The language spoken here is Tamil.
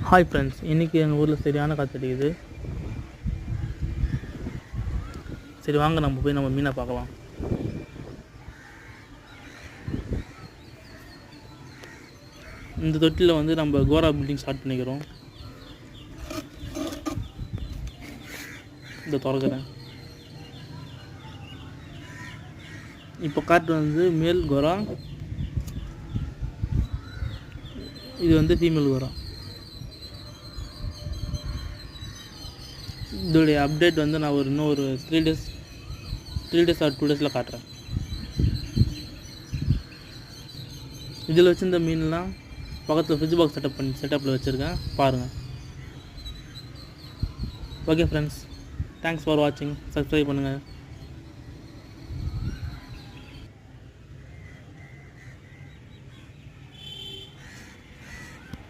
ஹாய் ஃப்ரெண்ட்ஸ், இன்றைக்கி எங்கள் ஊரில் சரியான காற்றடிக்குது. சரி வாங்க நம்ம போய் நம்ம மீனை பார்க்கலாம். இந்த தொட்டியில் வந்து நம்ம கோரா பில்டிங் ஸ்டார்ட் பண்ணிக்கிறோம். இந்த திறக்கிறேன். இப்போ காற்று வந்து மேல் கோரா, இது வந்து ஃபீமேல் கோரா. இதோடைய அப்டேட் வந்து நான் இன்னும் ஒரு 3 days ஆர் 2 days காட்டுறேன். இதில் வச்சுருந்த மீன்லாம் பக்கத்தில் ஃப்ரிட்ஜ் பாக்ஸ் செட்டப்பில் வச்சுருக்கேன், பாருங்கள். ஓகே ஃப்ரெண்ட்ஸ், தேங்க்ஸ் ஃபார் வாட்சிங். சப்ஸ்கிரைப் பண்ணுங்கள்.